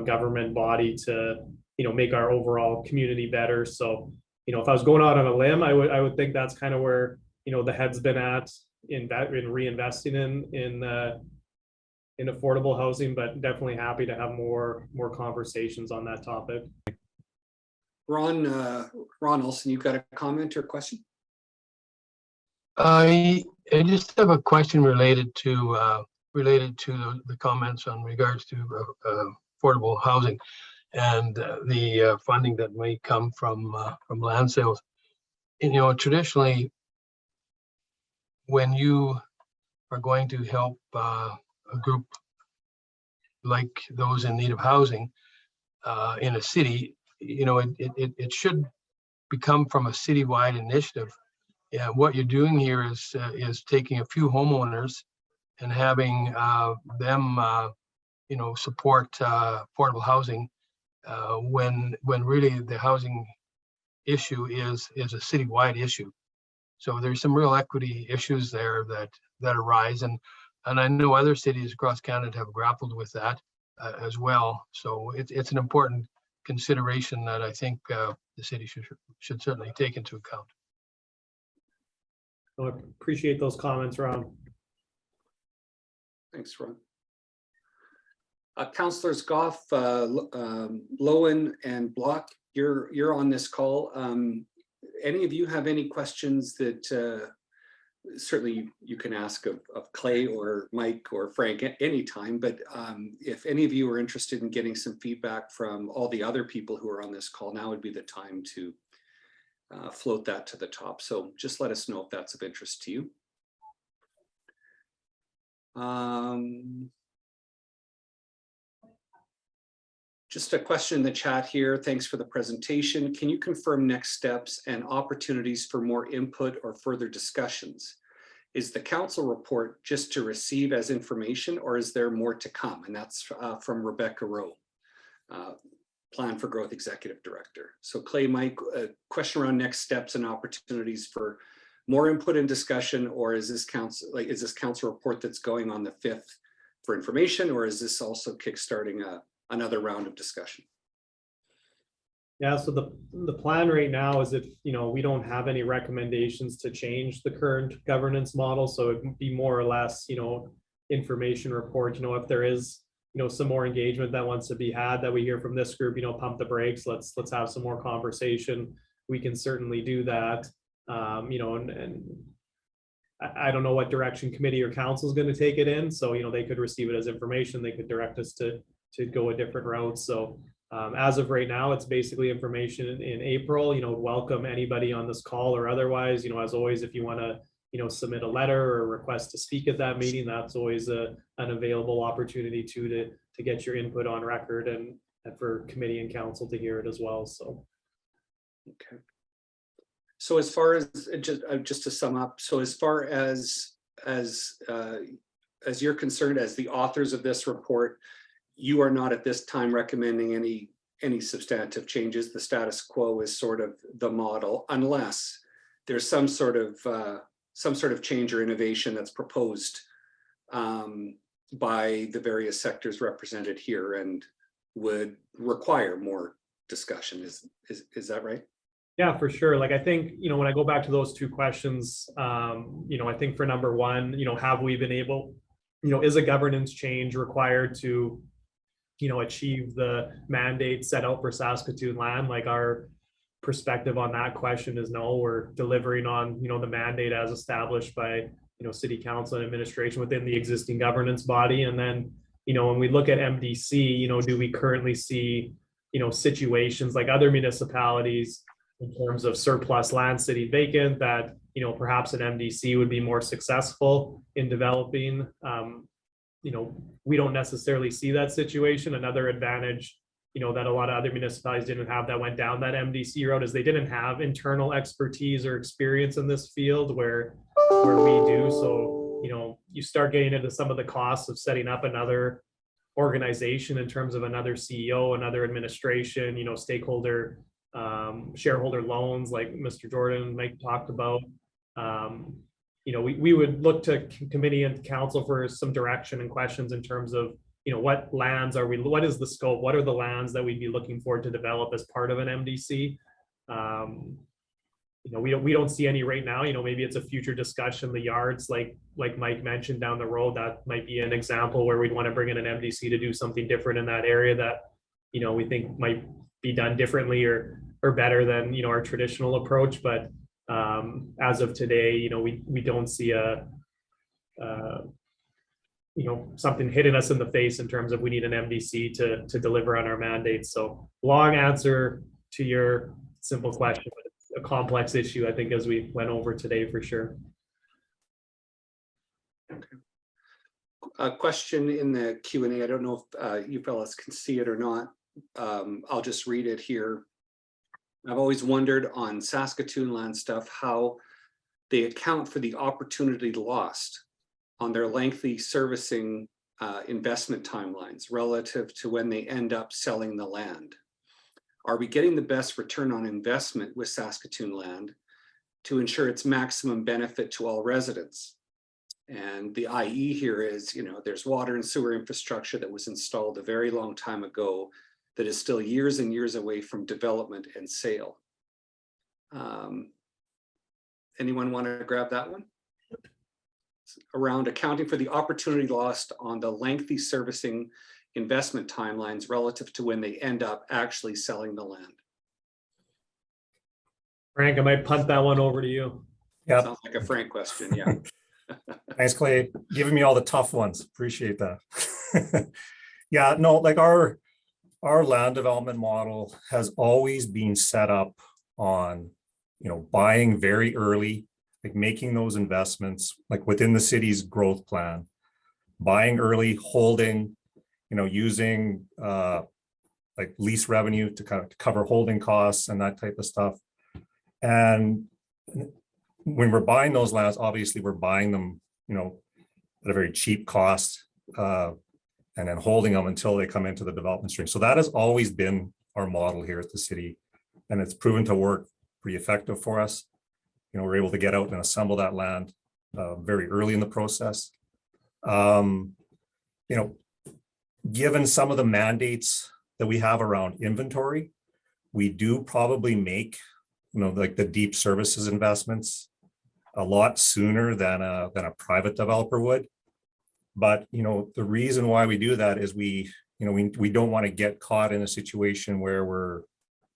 government body to, make our overall community better. So, if I was going out on a limb, I would think that's kind of where, the head's been at in reinvesting in affordable housing, but definitely happy to have more conversations on that topic. Ron Olson, you've got a comment or question? I just have a question related to the comments on regards to affordable housing and the funding that may come from land sales. Traditionally, when you are going to help a group like those in need of housing in a city, it should become from a citywide initiative. Yeah, what you're doing here is taking a few homeowners and having them, support affordable housing when really the housing issue is a citywide issue. So there's some real equity issues there that arise, and I know other cities across Canada have grappled with that as well. So it's an important consideration that I think the city should certainly take into account. I appreciate those comments, Ron. Thanks, Ron. Councillors Goff, Lowen, and Block, you're on this call. Any of you have any questions that certainly you can ask of Clay or Mike or Frank at any time, but if any of you are interested in getting some feedback from all the other people who are on this call, now would be the time to float that to the top. So just let us know if that's of interest to you. Just a question in the chat here. Thanks for the presentation. Can you confirm next steps and opportunities for more input or further discussions? Is the council report just to receive as information, or is there more to come? And that's from Rebecca Rowe, Plan for Growth Executive Director. So Clay, Mike, a question around next steps and opportunities for more input and discussion, or is this council report that's going on the 5th for information, or is this also kickstarting another round of discussion? Yeah, so the plan right now is if, we don't have any recommendations to change the current governance model. So it would be more or less, information report, if there is, some more engagement that wants to be had, that we hear from this group, pump the brakes, let's have some more conversation. We can certainly do that. And I don't know what direction committee or council is going to take it in. So, they could receive it as information. They could direct us to go a different route. So as of right now, it's basically information in April. Welcome anybody on this call or otherwise. As always, if you want to, submit a letter or request to speak at that meeting, that's always an available opportunity to get your input on record, and for committee and council to hear it as well. So, okay. So as far as just to sum up, so as far as you're concerned, as the authors of this report, you are not at this time recommending any substantive changes. The status quo is sort of the model, unless there's some sort of change or innovation that's proposed by the various sectors represented here and would require more discussion. Is that right? Yeah, for sure. Like, I think, when I go back to those two questions, I think for number one, have we been able, is a governance change required to achieve the mandate set out for Saskatoon land. Like, our perspective on that question is no, we're delivering on, the mandate as established by, city council and administration within the existing governance body. And then, when we look at MDC, do we currently see, situations like other municipalities in terms of surplus land sitting vacant that, perhaps an MDC would be more successful in developing? We don't necessarily see that situation. Another advantage, that a lot of other municipalities didn't have that went down that MDC road is they didn't have internal expertise or experience in this field where we do. So, you start getting into some of the costs of setting up another organization in terms of another CEO, another administration, stakeholder, shareholder loans, like Mr. Jordan, Mike talked about. We would look to committee and council for some direction and questions in terms of, what lands are we, what is the scope, what are the lands that we'd be looking for to develop as part of an MDC? We don't see any right now. Maybe it's a future discussion. The yards, like Mike mentioned down the road, that might be an example where we'd want to bring in an MDC to do something different in that area that, we think might be done differently or better than, our traditional approach. But as of today, we don't see something hitting us in the face in terms of we need an MDC to deliver on our mandates. So long answer to your simple question, but it's a complex issue, I think, as we went over today for sure. Okay. A question in the Q&A. I don't know if you fellas can see it or not. I'll just read it here. I've always wondered on Saskatoon land stuff how they account for the opportunity lost on their lengthy servicing investment timelines relative to when they end up selling the land. Are we getting the best return on investment with Saskatoon land to ensure its maximum benefit to all residents? And the IE here is, there's water and sewer infrastructure that was installed a very long time ago that is still years and years away from development and sale. Anyone want to grab that one? Around accounting for the opportunity lost on the lengthy servicing investment timelines relative to when they end up actually selling the land. Frank, I might punt that one over to you. Yeah. Sounds like a Frank question, yeah. Thanks, Clay. Giving me all the tough ones. Appreciate that. Yeah, no, like our land development model has always been set up on, buying very early, like making those investments, like within the city's growth plan, buying early, holding, using like lease revenue to kind of cover holding costs and that type of stuff. And when we're buying those lands, obviously we're buying them, at a very cheap cost, and then holding them until they come into the development stream. So that has always been our model here at the city, and it's proven to work pretty effective for us. We're able to get out and assemble that land very early in the process. Given some of the mandates that we have around inventory, we do probably make, like the deep services investments a lot sooner than a private developer would. But, the reason why we do that is we don't want to get caught in a situation where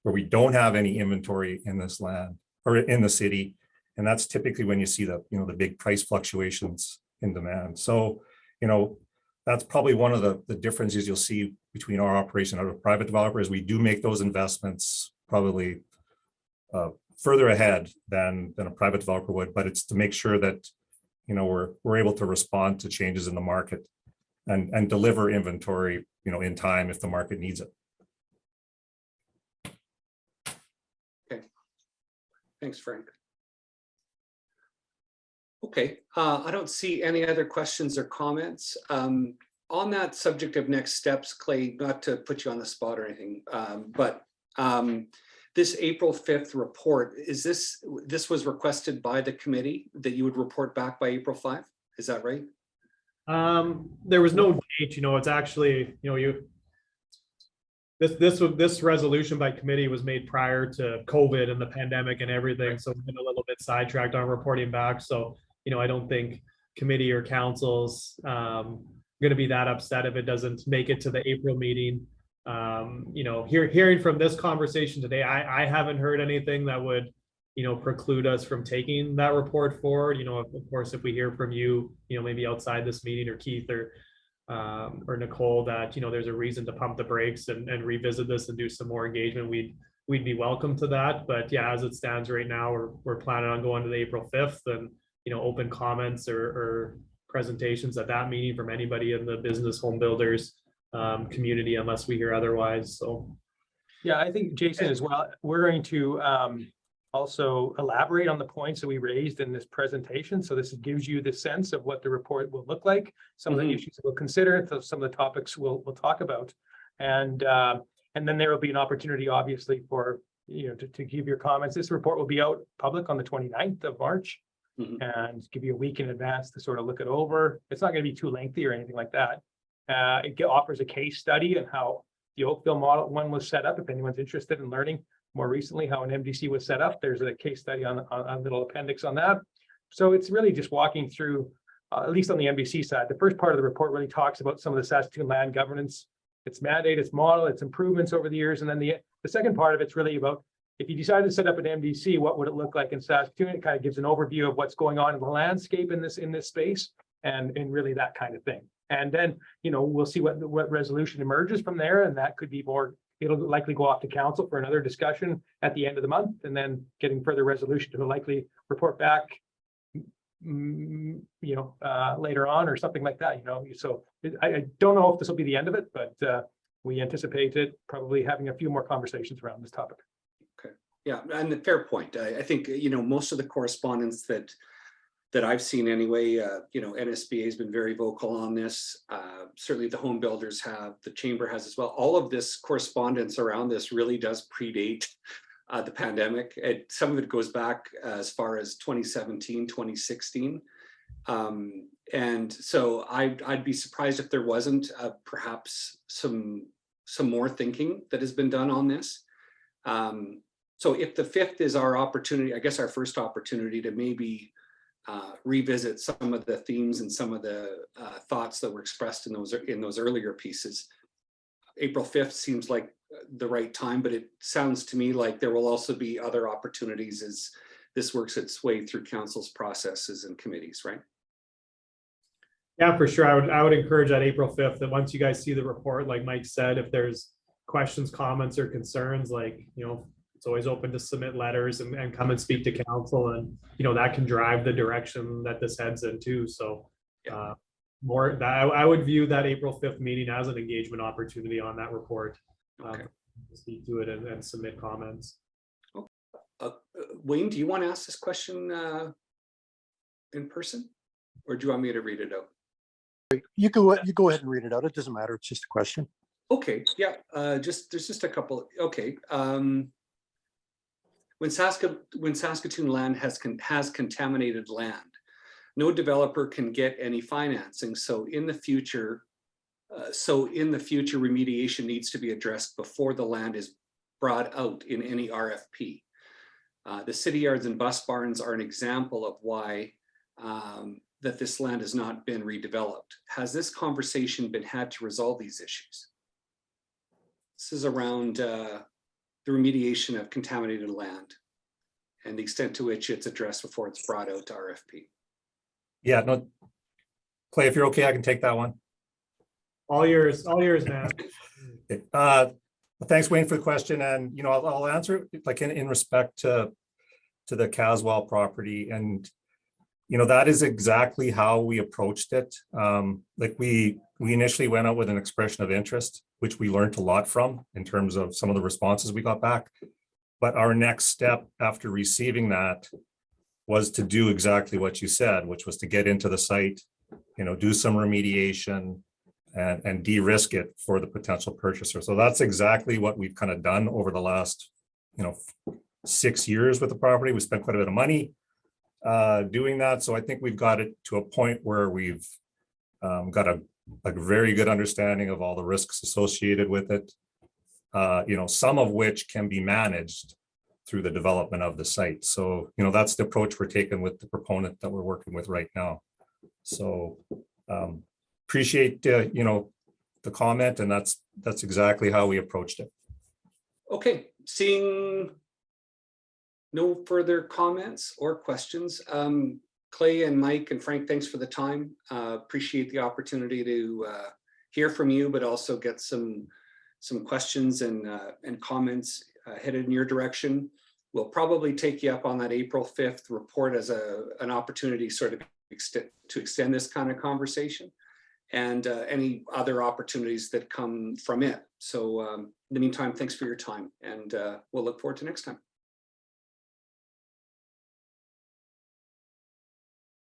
we don't have any inventory in this land or in the city. And that's typically when you see the big price fluctuations in demand. So, that's probably one of the differences you'll see between our operation and a private developer is we do make those investments probably further ahead than a private developer would, but it's to make sure that, we're able to respond to changes in the market and deliver inventory, in time if the market needs it. Okay. Thanks, Frank. Okay, I don't see any other questions or comments. On that subject of next steps, Clay, not to put you on the spot or anything, but this April 5th report, this was requested by the committee that you would report back by April 5? Is that right? There was no date, it's actually, this resolution by committee was made prior to COVID and the pandemic and everything. So we've been a little bit sidetracked on reporting back. So, I don't think committee or councils, going to be that upset if it doesn't make it to the April meeting. Hearing from this conversation today, I haven't heard anything that would, preclude us from taking that report forward. Of course, if we hear from you, maybe outside this meeting, or Keith or Nicole, that, there's a reason to pump the brakes and revisit this and do some more engagement, we'd be welcome to that. But yeah, as it stands right now, we're planning on going to the April 5th and, open comments or presentations at that meeting from anybody in the business home builders community, unless we hear otherwise. So Yeah, I think Jason as well, we're going to also elaborate on the points that we raised in this presentation. So this gives you the sense of what the report will look like, some of the issues that we'll consider, some of the topics we'll talk about. And then there will be an opportunity, obviously, for to give your comments. This report will be out public on the 29th of March. And give you a week in advance to sort of look it over. It's not going to be too lengthy or anything like that. It offers a case study on how the Oakville model one was set up. If anyone's interested in learning more recently how an MDC was set up, there's a case study on a little appendix on that. So it's really just walking through, at least on the MDC side. The first part of the report really talks about some of the Saskatoon land governance, its mandate, its model, its improvements over the years. And then the second part of it's really about, if you decide to set up an MDC, what would it look like in Saskatoon? It kind of gives an overview of what's going on in the landscape in this space, and really that kind of thing. And then, we'll see what resolution emerges from there, and that could be more. It'll likely go off to council for another discussion at the end of the month, and then getting further resolution to likely report back, later on or something like that. So I don't know if this will be the end of it, but we anticipate it probably having a few more conversations around this topic. Yeah, and a fair point. I think, most of the correspondence that I've seen anyway, NSBA has been very vocal on this. Certainly the home builders have, the chamber has as well. All of this correspondence around this really does predate the pandemic. Some of it goes back as far as 2017, 2016. And so I'd be surprised if there wasn't perhaps some more thinking that has been done on this. So if the 5th is our opportunity, I guess our first opportunity to maybe revisit some of the themes and some of the thoughts that were expressed in those earlier pieces. April 5th seems like the right time, but it sounds to me like there will also be other opportunities as this works its way through council's processes and committees, right? Yeah, for sure. I would encourage that April 5th, that once you guys see the report, like Mike said, if there's questions, comments, or concerns, it's always open to submit letters and come and speak to council, and that can drive the direction that this heads into. So I would view that April 5th meeting as an engagement opportunity on that report. Speak to it and submit comments. Wayne, do you want to ask this question in person, or do you want me to read it out? You go ahead and read it out. It doesn't matter. It's just a question. Okay, yeah, there's just a couple. Okay. When Saskatoon land has contaminated land, no developer can get any financing. So in the future, remediation needs to be addressed before the land is brought out in any RFP. The city yards and bus barns are an example of why that this land has not been redeveloped. Has this conversation been had to resolve these issues? This is around the remediation of contaminated land and the extent to which it's addressed before it's brought out to RFP. Yeah, no, Clay, if you're okay, I can take that one. All yours, man. Thanks, Wayne, for the question. And, I'll answer it like in respect to the Caswell property. And, that is exactly how we approached it. We initially went out with an expression of interest, which we learned a lot from in terms of some of the responses we got back. But our next step after receiving that was to do exactly what you said, which was to get into the site, do some remediation and de-risk it for the potential purchaser. So that's exactly what we've kind of done over the last, 6 years with the property. We spent quite a bit of money doing that. So I think we've got it to a point where we've got a very good understanding of all the risks associated with it, some of which can be managed through the development of the site. So, that's the approach we're taking with the proponent that we're working with right now. So appreciate, the comment, and that's exactly how we approached it. Okay, seeing no further comments or questions. Clay and Mike and Frank, thanks for the time. Appreciate the opportunity to hear from you, but also get some questions and comments headed in your direction. We'll probably take you up on that April 5th report as an opportunity sort of to extend this kind of conversation and any other opportunities that come from it. So in the meantime, thanks for your time, and we'll look forward to next time.